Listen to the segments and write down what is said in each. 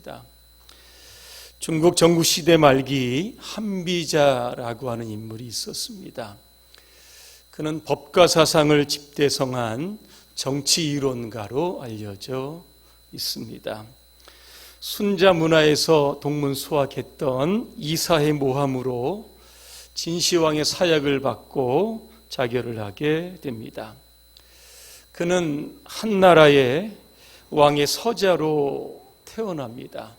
있습니다. 중국 전국시대 말기 한비자라고 하는 인물이 있었습니다. 그는 법과 사상을 집대성한 정치이론가로 알려져 있습니다. 순자 문화에서 동문수학했던 이사의 모함으로 진시황의 사약을 받고 자결을 하게 됩니다. 그는 한나라의 왕의 서자로 태어납니다.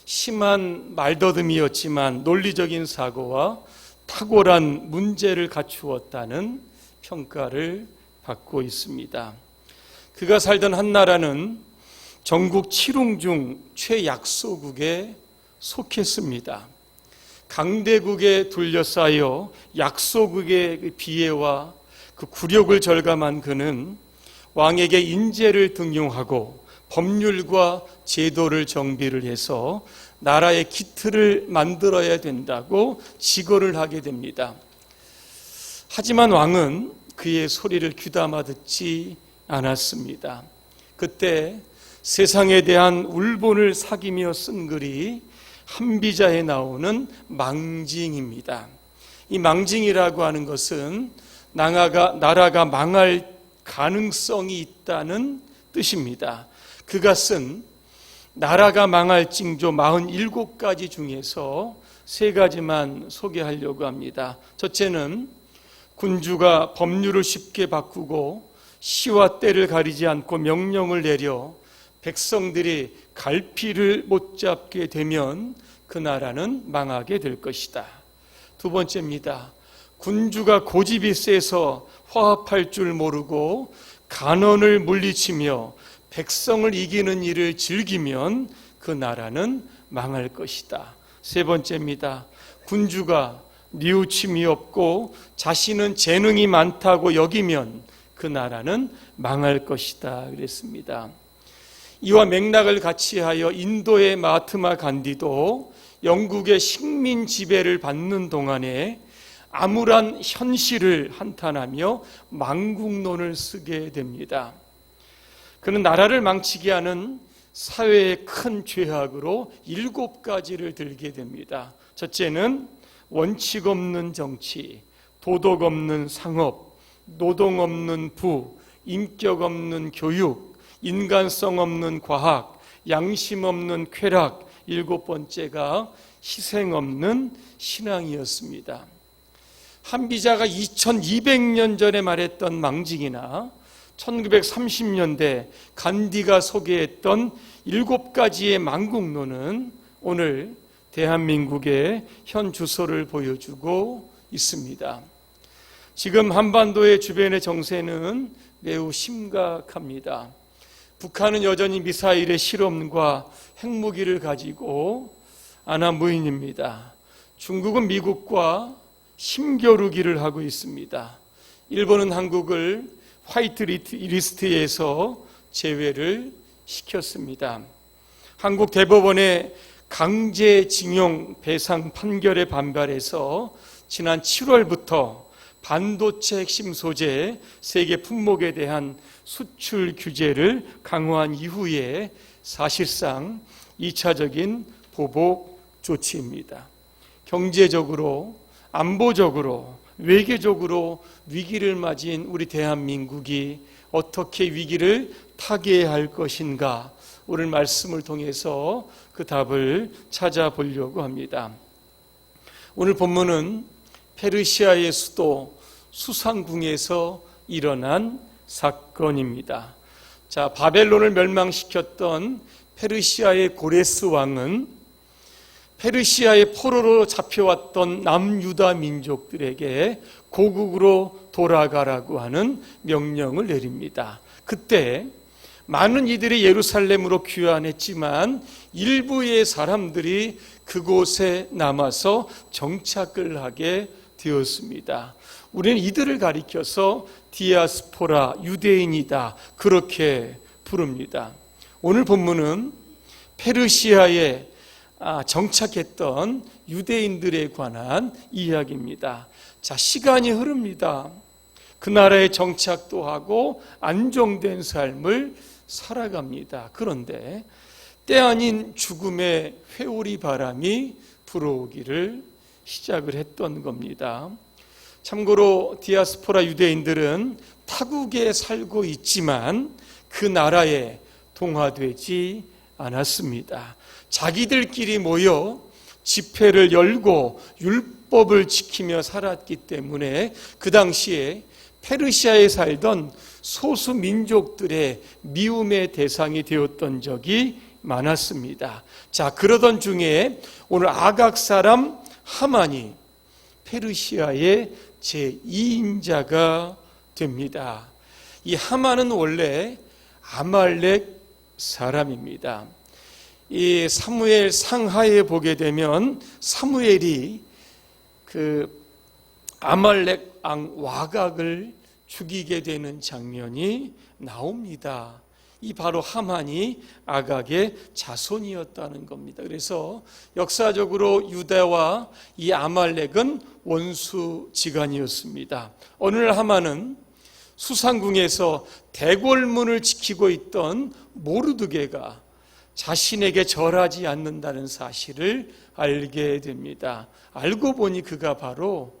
심한 말더듬이었지만 논리적인 사고와 탁월한 문제를 갖추었다는 평가를 받고 있습니다. 그가 살던 한나라는 전국 7웅 중 최약소국에 속했습니다. 강대국에 둘러싸여 약소국의 비애와 그 굴욕을 절감한 그는 왕에게 인재를 등용하고 법률과 제도를 정비를 해서 나라의 기틀을 만들어야 된다고 지거를 하게 됩니다. 하지만 왕은 그의 소리를 귀담아 듣지 않았습니다. 그때 세상에 대한 울본을 사기며 쓴 글이 한비자에 나오는 망징입니다. 이 망징이라고 하는 것은 나라가 망할 가능성이 있다는 뜻입니다. 그가 쓴 나라가 망할 징조 47가지 중에서 3가지만 소개하려고 합니다. 첫째는 군주가 법률을 쉽게 바꾸고 시와 때를 가리지 않고 명령을 내려 백성들이 갈피를 못 잡게 되면 그 나라는 망하게 될 것이다. 2번째입니다. 군주가 고집이 세서 화합할 줄 모르고 간언을 물리치며 백성을 이기는 일을 즐기면 그 나라는 망할 것이다. 3번째입니다. 군주가 뉘우침이 없고 자신은 재능이 많다고 여기면 그 나라는 망할 것이다 그랬습니다. 이와 맥락을 같이 하여 인도의 마하트마 간디도 영국의 식민 지배를 받는 동안에 암울한 현실을 한탄하며 망국론을 쓰게 됩니다. 그는 나라를 망치게 하는 사회의 큰 죄악으로 7가지를 들게 됩니다. 첫째는 원칙 없는 정치, 도덕 없는 상업, 노동 없는 부, 인격 없는 교육, 인간성 없는 과학, 양심 없는 쾌락, 7번째가 희생 없는 신앙이었습니다. 한비자가 2200년 전에 말했던 망징이나 1930년대 간디가 소개했던 7가지의 망국론은 오늘 대한민국의 현 주소를 보여주고 있습니다. 지금 한반도의 주변의 정세는 매우 심각합니다. 북한은 여전히 미사일의 실험과 핵무기를 가지고 안하무인입니다. 중국은 미국과 힘겨루기를 하고 있습니다. 일본은 한국을 화이트 리스트에서 제외를 시켰습니다. 한국 대법원의 강제징용 배상 판결에 반발해서 지난 7월부터 반도체 핵심 소재 세계 품목에 대한 수출 규제를 강화한 이후에 사실상 2차적인 보복 조치입니다. 경제적으로, 안보적으로, 외교적으로 위기를 맞은 우리 대한민국이 어떻게 위기를 타개해야 할 것인가, 오늘 말씀을 통해서 그 답을 찾아보려고 합니다. 오늘 본문은 페르시아의 수도 수상궁에서 일어난 사건입니다. 자, 바벨론을 멸망시켰던 페르시아의 고레스 왕은 페르시아의 포로로 잡혀왔던 남유다 민족들에게 고국으로 돌아가라고 하는 명령을 내립니다. 그때 많은 이들이 예루살렘으로 귀환했지만 일부의 사람들이 그곳에 남아서 정착을 하게 되었습니다. 우리는 이들을 가리켜서 디아스포라, 유대인이다, 그렇게 부릅니다. 오늘 본문은 페르시아에 정착했던 유대인들에 관한 이야기입니다. 자, 시간이 흐릅니다. 그 나라에 정착도 하고 안정된 삶을 살아갑니다. 그런데 때 아닌 죽음의 회오리 바람이 불어오기를 시작을 했던 겁니다. 참고로 디아스포라 유대인들은 타국에 살고 있지만 그 나라에 동화되지 않았습니다. 자기들끼리 모여 집회를 열고 율법을 지키며 살았기 때문에 그 당시에 페르시아에 살던 소수 민족들의 미움의 대상이 되었던 적이 많았습니다. 자, 그러던 중에 오늘 아각 사람 하만이 페르시아의 제2인자가 됩니다. 이 하만은 원래 아말렉 사람입니다. 이 사무엘 상하에 보게 되면 사무엘이 그 아말렉 왕 와각을 죽이게 되는 장면이 나옵니다. 이 바로 하만이 아각의 자손이었다는 겁니다. 그래서 역사적으로 유다와 이 아말렉은 원수지간이었습니다. 어느 날 하만은 수상궁에서 대궐문을 지키고 있던 모르드게가 자신에게 절하지 않는다는 사실을 알게 됩니다. 알고 보니 그가 바로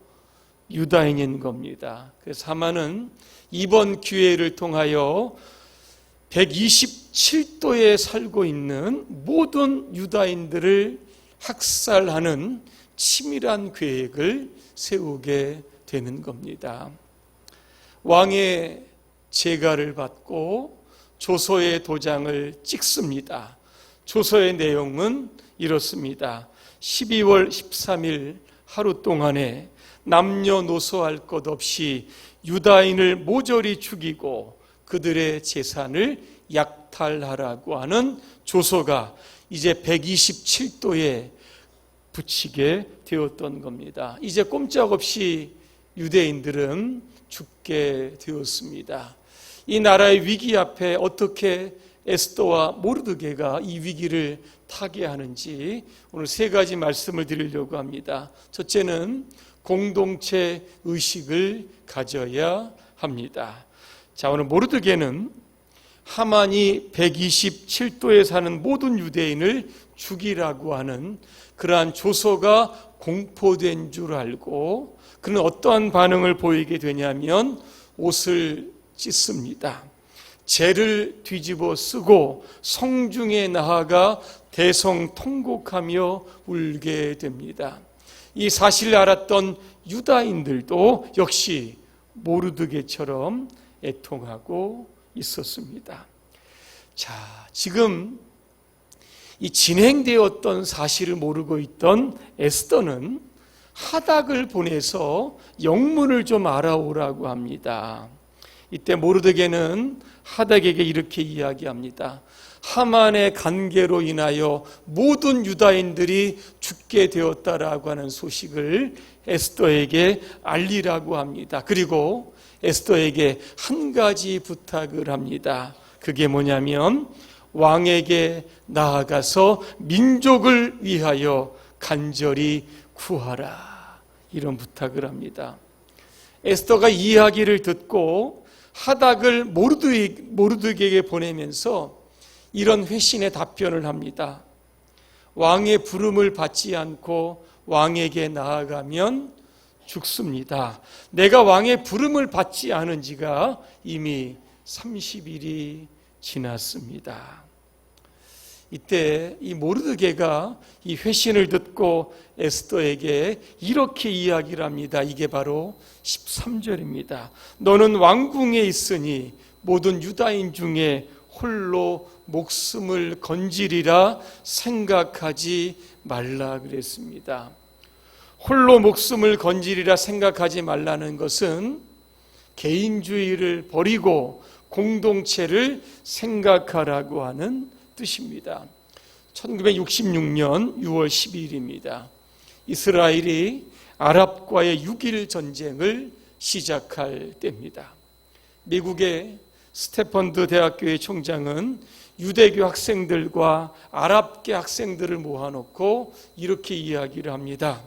유다인인 겁니다. 그래서 하만은 이번 기회를 통하여 127도에 살고 있는 모든 유다인들을 학살하는 치밀한 계획을 세우게 되는 겁니다. 왕의 제가를 받고 조서의 도장을 찍습니다. 조서의 내용은 이렇습니다. 12월 13일 하루 동안에 남녀노소할 것 없이 유다인을 모조리 죽이고 그들의 재산을 약탈하라고 하는 조서가 이제 127도에 붙이게 되었던 겁니다. 이제 꼼짝없이 유대인들은 죽게 되었습니다. 이 나라의 위기 앞에 어떻게 에스더와 모르드게가 이 위기를 타개하는지 오늘 세 가지 말씀을 드리려고 합니다. 첫째는 공동체 의식을 가져야 합니다. 자, 오늘 모르드게는 하만이 127도에 사는 모든 유대인을 죽이라고 하는 그러한 조서가 공포된 줄 알고 그는 어떠한 반응을 보이게 되냐면 옷을 찢습니다. 재를 뒤집어 쓰고 성중에 나아가 대성통곡하며 울게 됩니다. 이 사실을 알았던 유다인들도 역시 모르드게처럼 애통하고 있었습니다. 자, 지금 이 진행되었던 사실을 모르고 있던 에스더는 하닥을 보내서 영문을 좀 알아오라고 합니다. 이때 모르드게는 하닥에게 이렇게 이야기합니다. 하만의 관계로 인하여 모든 유다인들이 죽게 되었다라고 하는 소식을 에스더에게 알리라고 합니다. 그리고 에스더에게 한 가지 부탁을 합니다. 그게 뭐냐면 왕에게 나아가서 민족을 위하여 간절히 구하라. 이런 부탁을 합니다. 에스더가 이 이야기를 듣고 하닥을 모르드게에게 보내면서 이런 회신의 답변을 합니다. 왕의 부름을 받지 않고 왕에게 나아가면 죽습니다. 내가 왕의 부름을 받지 않은 지가 이미 30일이 지났습니다. 이때 이 모르드게가 이 회신을 듣고 에스더에게 이렇게 이야기를 합니다. 이게 바로 13절입니다. 너는 왕궁에 있으니 모든 유다인 중에 홀로 목숨을 건지리라 생각하지 말라 그랬습니다. 홀로 목숨을 건지리라 생각하지 말라는 것은 개인주의를 버리고 공동체를 생각하라고 하는 뜻입니다. 1966년 6월 12일입니다. 이스라엘이 아랍과의 6.1 전쟁을 시작할 때입니다. 미국의 스테펀드 대학교의 총장은 유대교 학생들과 아랍계 학생들을 모아놓고 이렇게 이야기를 합니다.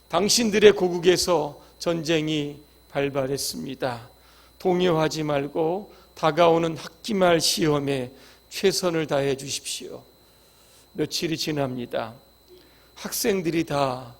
당신들의 고국에서 전쟁이 발발했습니다. 동요하지 말고 다가오는 학기말 시험에 최선을 다해 주십시오. 며칠이 지납니다. 학생들이 다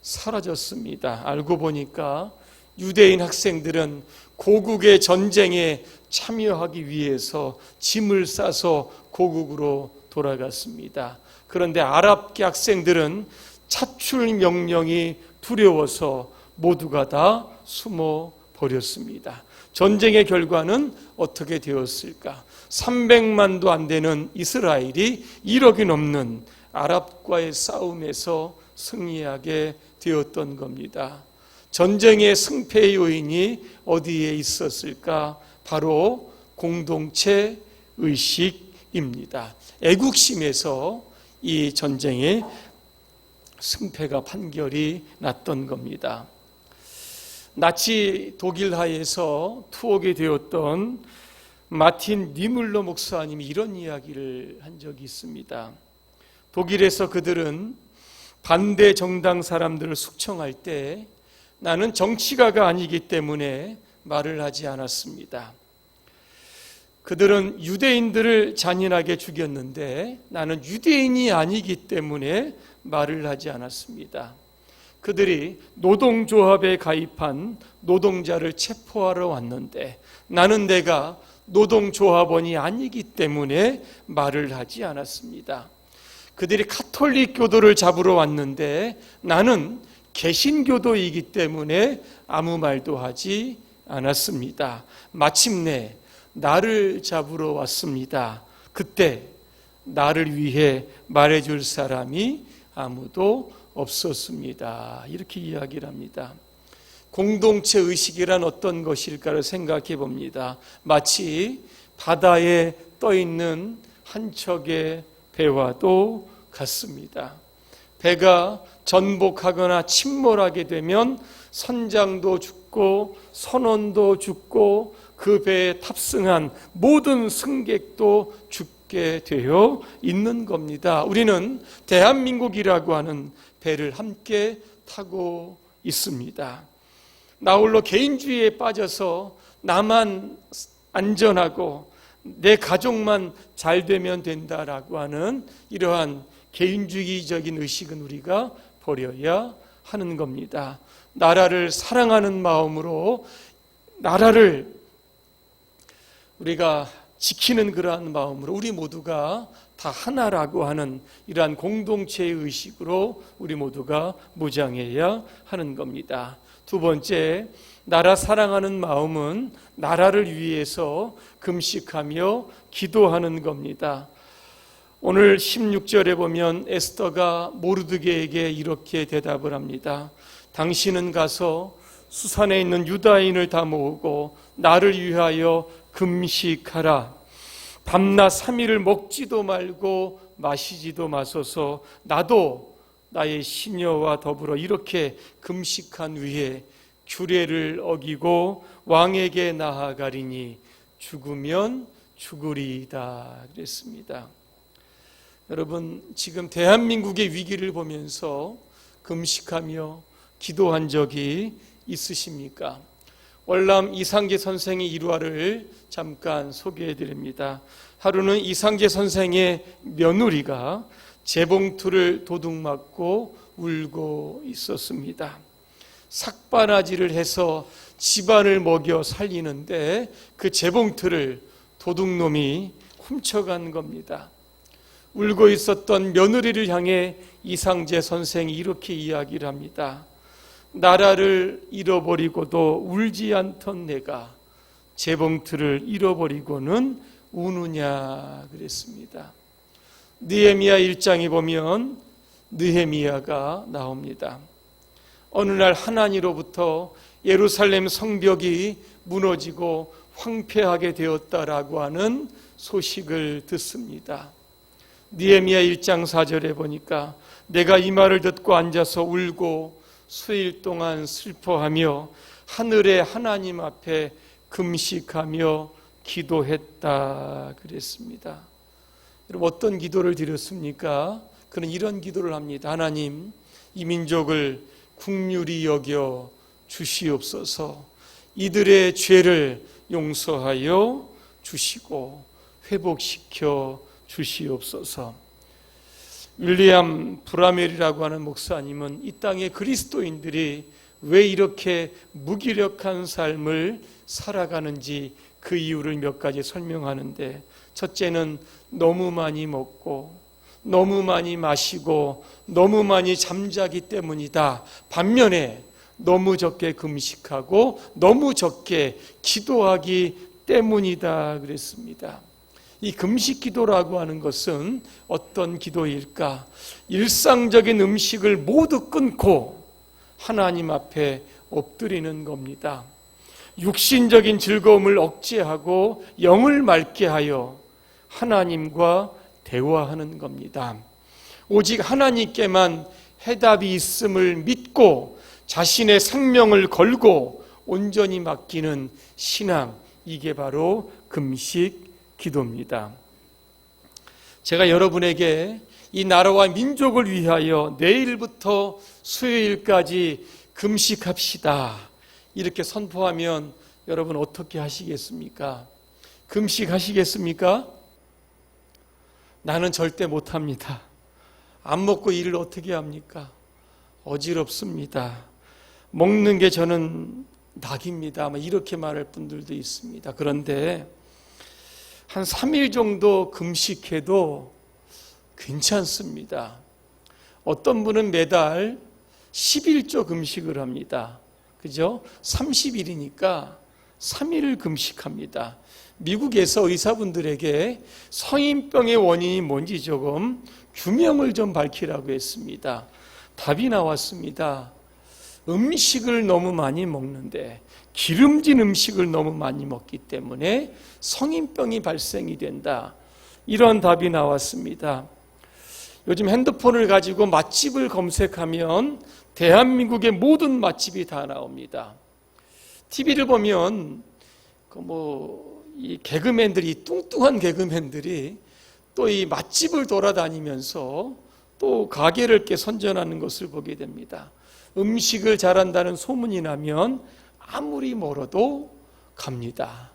사라졌습니다. 알고 보니까 유대인 학생들은 고국의 전쟁에 참여하기 위해서 짐을 싸서 고국으로 돌아갔습니다. 그런데 아랍계 학생들은 차출 명령이 두려워서 모두가 다 숨어 버렸습니다. 전쟁의 결과는 어떻게 되었을까? 300만도 안 되는 이스라엘이 1억이 넘는 아랍과의 싸움에서 승리하게 되었던 겁니다. 전쟁의 승패의 요인이 어디에 있었을까? 바로 공동체 의식입니다. 애국심에서 이 전쟁의 승패가 판결이 났던 겁니다. 나치 독일 하에서 투옥이 되었던 마틴 니물러 목사님이 이런 이야기를 한 적이 있습니다. 독일에서 그들은 반대 정당 사람들을 숙청할 때 나는 정치가가 아니기 때문에 말을 하지 않았습니다. 그들은 유대인들을 잔인하게 죽였는데 나는 유대인이 아니기 때문에 말을 하지 않았습니다. 그들이 노동조합에 가입한 노동자를 체포하러 왔는데 나는 내가 노동조합원이 아니기 때문에 말을 하지 않았습니다. 그들이 카톨릭 교도를 잡으러 왔는데 나는 개신교도이기 때문에 아무 말도 하지 않았습니다. 마침내 나를 잡으러 왔습니다. 그때 나를 위해 말해줄 사람이 아무도 없었습니다. 이렇게 이야기를 합니다. 공동체 의식이란 어떤 것일까를 생각해 봅니다. 마치 바다에 떠 있는 한 척의 배와도 같습니다. 배가 전복하거나 침몰하게 되면 선장도 죽고 선원도 죽고 그 배에 탑승한 모든 승객도 죽게 되어 있는 겁니다. 우리는 대한민국이라고 하는 배를 함께 타고 있습니다. 나홀로 개인주의에 빠져서 나만 안전하고 내 가족만 잘 되면 된다라고 하는 이러한 개인주의적인 의식은 우리가 버려야 하는 겁니다. 나라를 사랑하는 마음으로 나라를 우리가 지키는 그러한 마음으로 우리 모두가 다 하나라고 하는 이러한 공동체의 의식으로 우리 모두가 무장해야 하는 겁니다. 두 번째, 나라 사랑하는 마음은 나라를 위해서 금식하며 기도하는 겁니다. 오늘 16절에 보면 에스더가 모르드게에게 이렇게 대답을 합니다. 당신은 가서 수산에 있는 유다인을 다 모으고 나를 위하여 금식하라. 밤낮 3일을 먹지도 말고 마시지도 마소서. 나도 나의 시녀와 더불어 이렇게 금식한 후에 규례를 어기고 왕에게 나아가리니 죽으면 죽으리이다 그랬습니다. 여러분, 지금 대한민국의 위기를 보면서 금식하며 기도한 적이 있으십니까? 월남 이상계 선생의 일화를 잠깐 소개해 드립니다. 하루는 이상계 선생의 며느리가 재봉틀을 도둑맞고 울고 있었습니다. 삭바라지를 해서 집안을 먹여 살리는데 그 재봉틀을 도둑놈이 훔쳐간 겁니다. 울고 있었던 며느리를 향해 이상재 선생이 이렇게 이야기를 합니다. 나라를 잃어버리고도 울지 않던 내가 재봉틀을 잃어버리고는 우느냐 그랬습니다. 느헤미야 1장에 보면 느헤미야가 나옵니다. 어느 날 하나님으로부터 예루살렘 성벽이 무너지고 황폐하게 되었다라고 하는 소식을 듣습니다. 느헤미야 1장 4절에 보니까 내가 이 말을 듣고 앉아서 울고 수일 동안 슬퍼하며 하늘의 하나님 앞에 금식하며 기도했다 그랬습니다. 여러분, 어떤 기도를 드렸습니까? 그는 이런 기도를 합니다. 하나님, 이 민족을 긍휼히 여겨 주시옵소서. 이들의 죄를 용서하여 주시고 회복시켜 주시옵소서. 윌리엄 브라멜이라고 하는 목사님은 이 땅의 그리스도인들이 왜 이렇게 무기력한 삶을 살아가는지 그 이유를 몇 가지 설명하는데, 첫째는 너무 많이 먹고 너무 많이 마시고 너무 많이 잠자기 때문이다. 반면에 너무 적게 금식하고 너무 적게 기도하기 때문이다 그랬습니다. 이 금식 기도라고 하는 것은 어떤 기도일까? 일상적인 음식을 모두 끊고 하나님 앞에 엎드리는 겁니다. 육신적인 즐거움을 억제하고 영을 맑게 하여 하나님과 대화하는 겁니다. 오직 하나님께만 해답이 있음을 믿고 자신의 생명을 걸고 온전히 맡기는 신앙, 이게 바로 금식 기도입니다. 제가 여러분에게 이 나라와 민족을 위하여 내일부터 수요일까지 금식합시다, 이렇게 선포하면 여러분 어떻게 하시겠습니까? 금식하시겠습니까? 나는 절대 못합니다. 안 먹고 일을 어떻게 합니까? 어지럽습니다. 먹는 게 저는 낙입니다. 이렇게 말할 분들도 있습니다. 그런데 한 3일 정도 금식해도 괜찮습니다. 어떤 분은 매달 11조 금식을 합니다. 그죠? 30일이니까 3일을 금식합니다. 미국에서 의사분들에게 성인병의 원인이 뭔지 조금 규명을 좀 밝히라고 했습니다. 답이 나왔습니다. 음식을 너무 많이 먹는데, 기름진 음식을 너무 많이 먹기 때문에 성인병이 발생이 된다, 이런 답이 나왔습니다. 요즘 핸드폰을 가지고 맛집을 검색하면 대한민국의 모든 맛집이 다 나옵니다. TV를 보면 이 개그맨들이, 뚱뚱한 개그맨들이 또 이 맛집을 돌아다니면서 또 가게를 이렇게 선전하는 것을 보게 됩니다. 음식을 잘한다는 소문이 나면 아무리 멀어도 갑니다.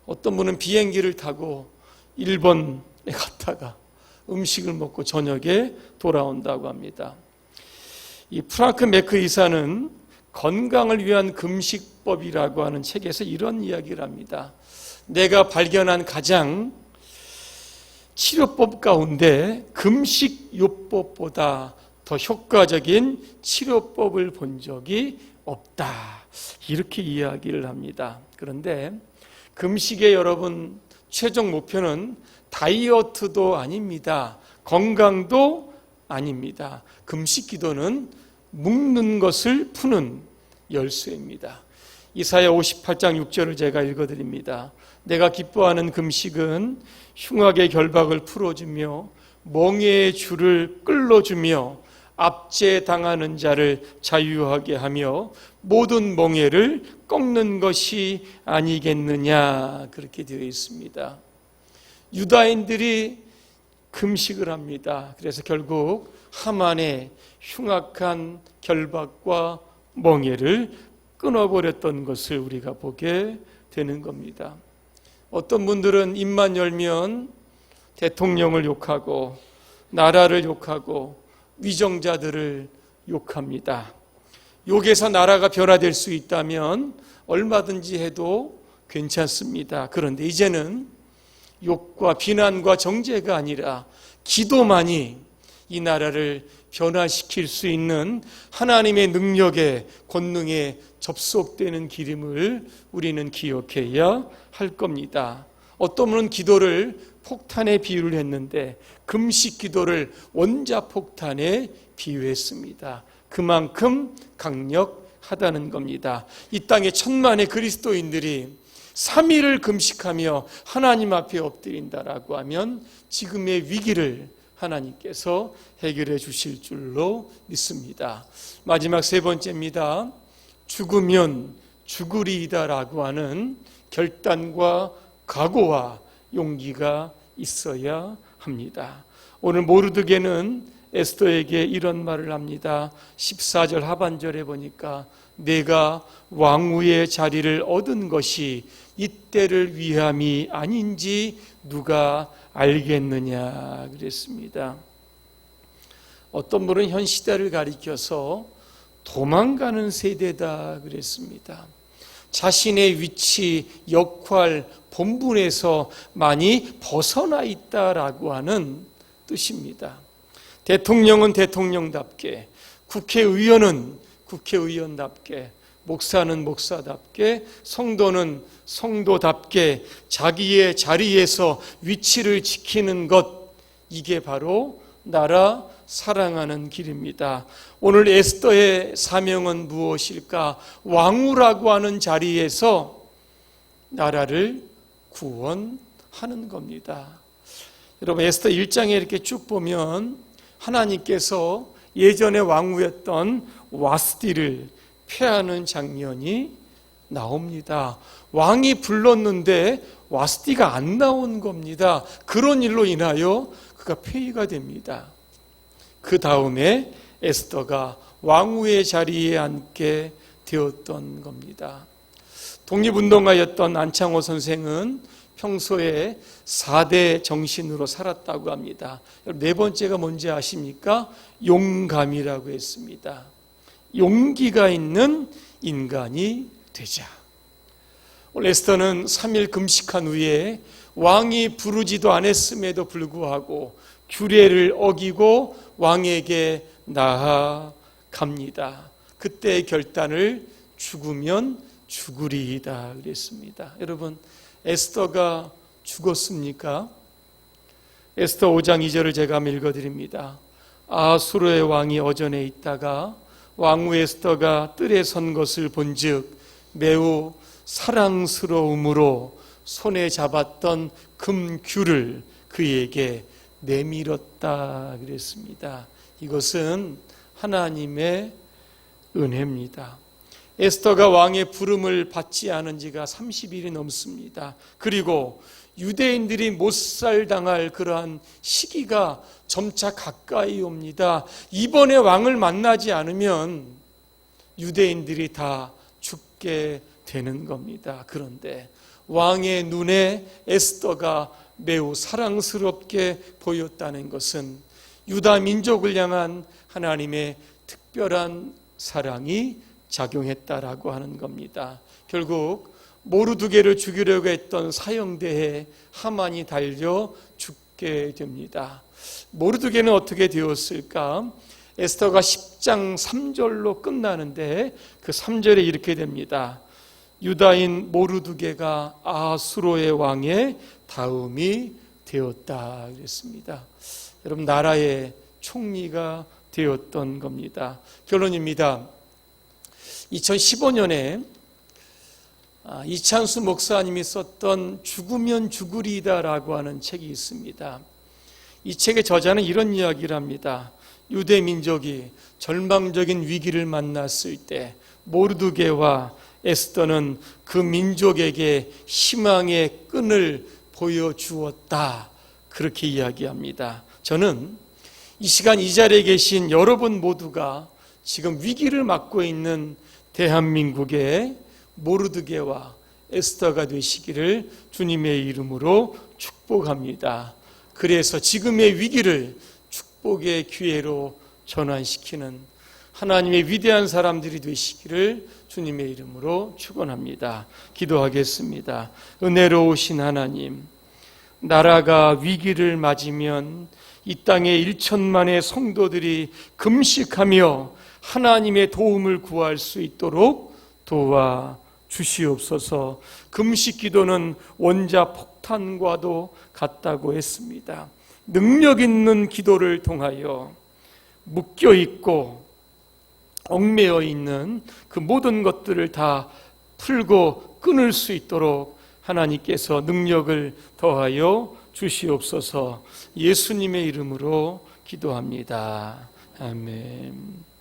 어떤 분은 비행기를 타고 일본에 갔다가 음식을 먹고 저녁에 돌아온다고 합니다. 이 프랑크 매크 의사는 건강을 위한 금식법이라고 하는 책에서 이런 이야기를 합니다. 내가 발견한 가장 치료법 가운데 금식요법보다 더 효과적인 치료법을 본 적이 없다, 이렇게 이야기를 합니다. 그런데 금식의 여러분 최종 목표는 다이어트도 아닙니다. 건강도 아닙니다. 금식 기도는 묶는 것을 푸는 열쇠입니다. 이사야 58장 6절을 제가 읽어드립니다. 내가 기뻐하는 금식은 흉악의 결박을 풀어주며 멍에의 줄을 끌어주며 압제당하는 자를 자유하게 하며 모든 멍에를 꺾는 것이 아니겠느냐, 그렇게 되어 있습니다. 유다인들이 금식을 합니다. 그래서 결국 하만의 흉악한 결박과 멍에를 끊어버렸던 것을 우리가 보게 되는 겁니다. 어떤 분들은 입만 열면 대통령을 욕하고 나라를 욕하고 위정자들을 욕합니다. 욕에서 나라가 변화될 수 있다면 얼마든지 해도 괜찮습니다. 그런데 이제는 욕과 비난과 정죄가 아니라 기도만이 이 나라를 변화시킬 수 있는 하나님의 능력의 권능에 접속되는 길임을 우리는 기억해야 할 겁니다. 어떤 분은 기도를 폭탄에 비유를 했는데 금식 기도를 원자폭탄에 비유했습니다. 그만큼 강력하다는 겁니다. 이 땅에 천만의 그리스도인들이 3일을 금식하며 하나님 앞에 엎드린다라고 하면 지금의 위기를 하나님께서 해결해 주실 줄로 믿습니다. 마지막 세 번째입니다. 죽으면 죽으리이다라고 하는 결단과 각오와 용기가 있어야 합니다. 오늘 모르드게는 에스더에게 이런 말을 합니다. 14절 하반절에 보니까 내가 왕후의 자리를 얻은 것이 이때를 위함이 아닌지 누가 알겠느냐 그랬습니다. 어떤 분은 현 시대를 가리켜서 도망가는 세대다 그랬습니다. 자신의 위치, 역할, 본분에서 많이 벗어나 있다라고 하는 뜻입니다. 대통령은 대통령답게, 국회의원은 국회의원답게, 목사는 목사답게, 성도는 성도답게 자기의 자리에서 위치를 지키는 것, 이게 바로 나라 사랑하는 길입니다. 오늘 에스더의 사명은 무엇일까? 왕후라고 하는 자리에서 나라를 구원하는 겁니다. 여러분, 에스더 1장에 이렇게 쭉 보면 하나님께서 예전에 왕후였던 와스디를 폐하는 장면이 나옵니다. 왕이 불렀는데 와스디가 안 나온 겁니다. 그런 일로 인하여 그가 폐위가 됩니다. 그 다음에 에스더가 왕후의 자리에 앉게 되었던 겁니다. 독립운동가였던 안창호 선생은 평소에 4대 정신으로 살았다고 합니다. 네 번째가 뭔지 아십니까? 용감이라고 했습니다. 용기가 있는 인간이 되자. 오늘 에스더는 3일 금식한 후에 왕이 부르지도 않았음에도 불구하고 규례를 어기고 왕에게 나아갑니다. 그때의 결단을 죽으면 죽으리이다 그랬습니다. 여러분, 에스더가 죽었습니까? 에스더 5장 2절을 제가 한번 읽어드립니다. 아수르의 왕이 어전에 있다가 왕후 에스더가 뜰에 선 것을 본즉 매우 사랑스러움으로 손에 잡았던 금규를 그에게 내밀었다 그랬습니다. 이것은 하나님의 은혜입니다. 에스더가 왕의 부름을 받지 않은 지가 30일이 넘습니다. 그리고 유대인들이 못살당할 그러한 시기가 점차 가까이 옵니다. 이번에 왕을 만나지 않으면 유대인들이 다 죽게 되는 겁니다. 그런데 왕의 눈에 에스더가 매우 사랑스럽게 보였다는 것은 유다 민족을 향한 하나님의 특별한 사랑이 작용했다라고 하는 겁니다. 결국 모르드게를 죽이려고 했던 사형대에 하만이 달려 죽게 됩니다. 모르드게는 어떻게 되었을까? 에스더가 10장 3절로 끝나는데 그 3절에 이렇게 됩니다. 유다인 모르드게가 아수로의 왕의 다음이 되었다 그랬습니다. 여러분, 나라의 총리가 되었던 겁니다. 결론입니다. 2015년에 이찬수 목사님이 썼던 죽으면 죽으리다라고 하는 책이 있습니다. 이 책의 저자는 이런 이야기를 합니다. 유대 민족이 절망적인 위기를 만났을 때 모르드게와 에스더는 그 민족에게 희망의 끈을 보여주었다. 그렇게 이야기합니다. 저는 이 시간 이 자리에 계신 여러분 모두가 지금 위기를 맞고 있는 대한민국의 모르드게와 에스더가 되시기를 주님의 이름으로 축복합니다. 그래서 지금의 위기를 축복의 기회로 전환시키는 하나님의 위대한 사람들이 되시기를 주님의 이름으로 축원합니다. 기도하겠습니다. 은혜로우신 하나님, 나라가 위기를 맞으면 이 땅에 1천만의 성도들이 금식하며 하나님의 도움을 구할 수 있도록 도와 주시옵소서. 금식 기도는 원자 폭탄과도 같다고 했습니다. 능력 있는 기도를 통하여 묶여 있고 얽매여 있는 그 모든 것들을 다 풀고 끊을 수 있도록 하나님께서 능력을 더하여 주시옵소서. 예수님의 이름으로 기도합니다. 아멘.